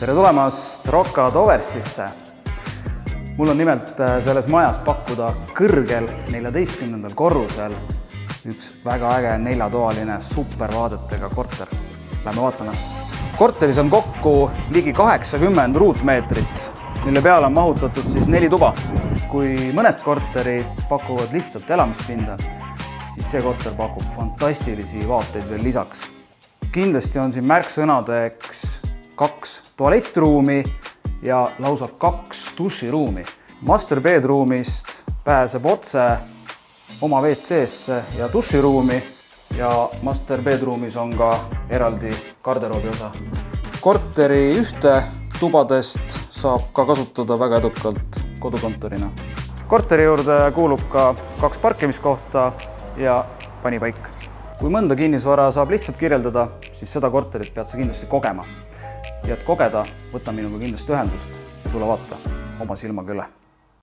Tere tulemast Rocca Toversisse! Mul on nimelt selles majas pakkuda kõrgel 14. korrusel üks väga äge 4-toaline supervaadetega korter. Lähme vaatame. Korteris on kokku ligi 80 ruutmeetrit, mille peale on mahutatud 4 tuba. Kui mõned korterid pakuvad lihtsalt elamispinda, siis see korter pakub fantastilisi vaateid veel lisaks. Kindlasti on siin märksõnadeks 2 tualettruumi ja lausa 2 duširuumi. Master bedroomist pääseb otse oma WC-sse ja duširuumi ja master bedroomis on ka eraldi garderoobi osa. Korteri ühte tubadest saab ka kasutada väga edukalt kodukontorina. Korteri juurde kuulub ka 2 parkimiskohta ja panipaik. Kui mõnda kinnisvara saab lihtsalt kirjeldada, siis seda korterit pead sa kindlasti kogema. Ja et kogeda, võta minuga kindlasti ühendust ja tule vaata oma silmaga üle.